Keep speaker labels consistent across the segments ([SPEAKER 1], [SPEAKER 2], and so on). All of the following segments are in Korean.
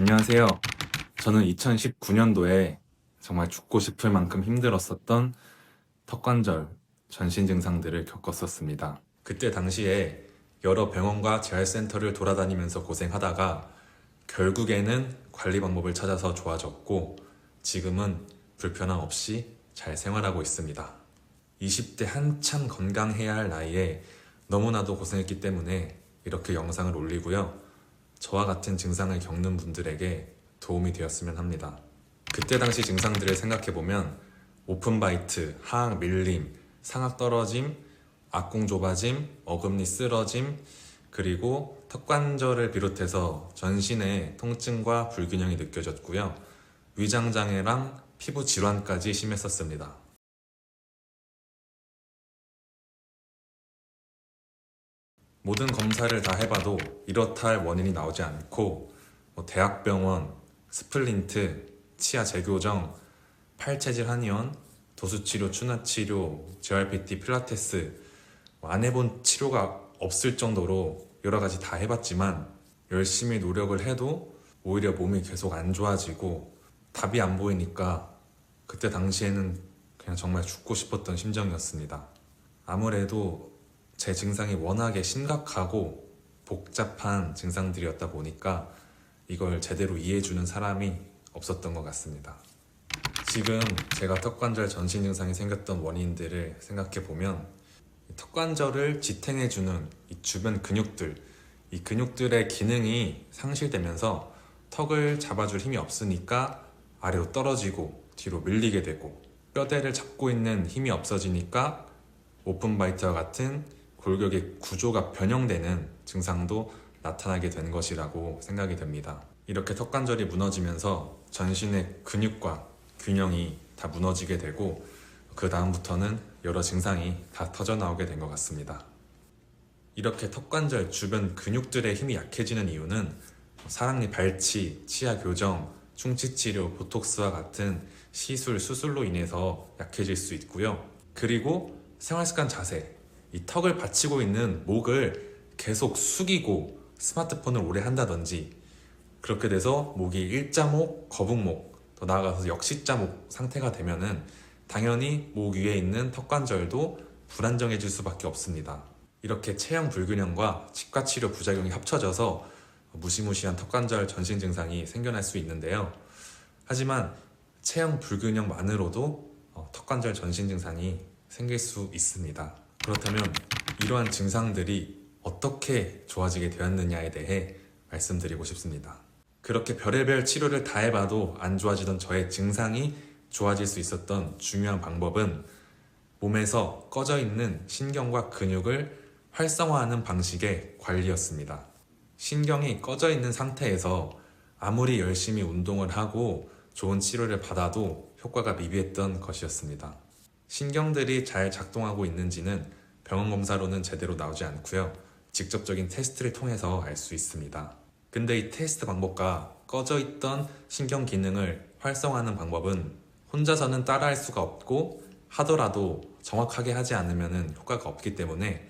[SPEAKER 1] 안녕하세요. 저는 2019년도에 정말 죽고 싶을 만큼 힘들었었던 턱관절 전신 증상들을 겪었었습니다. 그때 당시에 여러 병원과 재활센터를 돌아다니면서 고생하다가 결국에는 관리 방법을 찾아서 좋아졌고 지금은 불편함 없이 잘 생활하고 있습니다. 20대 한참 건강해야 할 나이에 너무나도 고생했기 때문에 이렇게 영상을 올리고요. 저와 같은 증상을 겪는 분들에게 도움이 되었으면 합니다. 그때 당시 증상들을 생각해보면 오픈바이트, 하악 밀림, 상악 떨어짐, 악궁 좁아짐, 어금니 쓰러짐, 그리고 턱관절을 비롯해서 전신에 통증과 불균형이 느껴졌고요. 위장장애랑 피부 질환까지 심했었습니다. 모든 검사를 다 해봐도 이렇다 할 원인이 나오지 않고 대학병원, 스플린트, 치아 재교정, 팔체질 한의원, 도수치료, 추나치료, JRPT, 필라테스 안 해본 치료가 없을 정도로 여러 가지 다 해봤지만 열심히 노력을 해도 오히려 몸이 계속 안 좋아지고 답이 안 보이니까 그때 당시에는 그냥 정말 죽고 싶었던 심정이었습니다. 아무래도 제 증상이 워낙에 심각하고 복잡한 증상들이었다 보니까 이걸 제대로 이해해주는 사람이 없었던 것 같습니다. 지금 제가 턱관절 전신 증상이 생겼던 원인들을 생각해보면 턱관절을 지탱해주는 이 주변 근육들, 이 근육들의 기능이 상실되면서 턱을 잡아줄 힘이 없으니까 아래로 떨어지고 뒤로 밀리게 되고 뼈대를 잡고 있는 힘이 없어지니까 오픈바이트와 같은 골격의 구조가 변형되는 증상도 나타나게 된 것이라고 생각이 됩니다. 이렇게 턱관절이 무너지면서 전신의 근육과 균형이 다 무너지게 되고 그 다음부터는 여러 증상이 다 터져나오게 된 것 같습니다. 이렇게 턱관절 주변 근육들의 힘이 약해지는 이유는 사랑니 발치, 치아 교정, 충치치료, 보톡스와 같은 시술, 수술로 인해서 약해질 수 있고요. 그리고 생활습관 자세, 이 턱을 받치고 있는 목을 계속 숙이고 스마트폰을 오래 한다든지 그렇게 돼서 목이 일자목, 거북목, 더 나아가서 역시자목 상태가 되면은 당연히 목 위에 있는 턱관절도 불안정해질 수밖에 없습니다. 이렇게 체형 불균형과 치과치료 부작용이 합쳐져서 무시무시한 턱관절 전신 증상이 생겨날 수 있는데요. 하지만 체형 불균형만으로도 턱관절 전신 증상이 생길 수 있습니다. 그렇다면 이러한 증상들이 어떻게 좋아지게 되었느냐에 대해 말씀드리고 싶습니다. 그렇게 별의별 치료를 다 해봐도 안 좋아지던 저의 증상이 좋아질 수 있었던 중요한 방법은 몸에서 꺼져 있는 신경과 근육을 활성화하는 방식의 관리였습니다. 신경이 꺼져 있는 상태에서 아무리 열심히 운동을 하고 좋은 치료를 받아도 효과가 미비했던 것이었습니다. 신경들이 잘 작동하고 있는지는 병원 검사로는 제대로 나오지 않고요. 직접적인 테스트를 통해서 알 수 있습니다. 근데 이 테스트 방법과 꺼져 있던 신경 기능을 활성화하는 방법은 혼자서는 따라할 수가 없고 하더라도 정확하게 하지 않으면 효과가 없기 때문에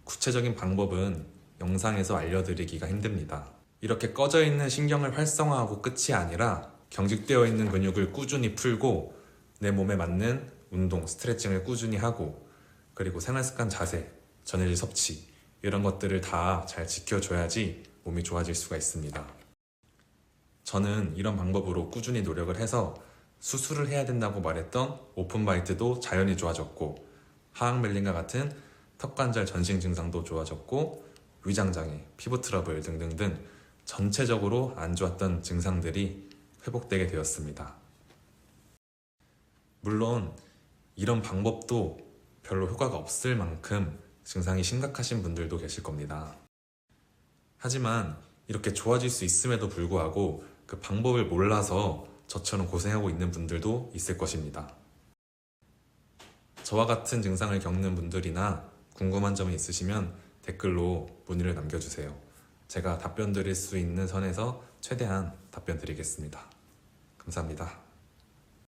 [SPEAKER 1] 구체적인 방법은 영상에서 알려드리기가 힘듭니다. 이렇게 꺼져 있는 신경을 활성화하고 끝이 아니라 경직되어 있는 근육을 꾸준히 풀고 내 몸에 맞는 운동, 스트레칭을 꾸준히 하고 그리고 생활습관 자세, 전해질 섭취 이런 것들을 다 잘 지켜줘야지 몸이 좋아질 수가 있습니다. 저는 이런 방법으로 꾸준히 노력을 해서 수술을 해야 된다고 말했던 오픈바이트도 자연히 좋아졌고 하악 밀림과 같은 턱관절 전신 증상도 좋아졌고 위장장애, 피부 트러블 등등등 전체적으로 안 좋았던 증상들이 회복되게 되었습니다. 물론 이런 방법도 별로 효과가 없을 만큼 증상이 심각하신 분들도 계실 겁니다. 하지만 이렇게 좋아질 수 있음에도 불구하고 그 방법을 몰라서 저처럼 고생하고 있는 분들도 있을 것입니다. 저와 같은 증상을 겪는 분들이나 궁금한 점이 있으시면 댓글로 문의를 남겨주세요. 제가 답변 드릴 수 있는 선에서 최대한 답변 드리겠습니다. 감사합니다.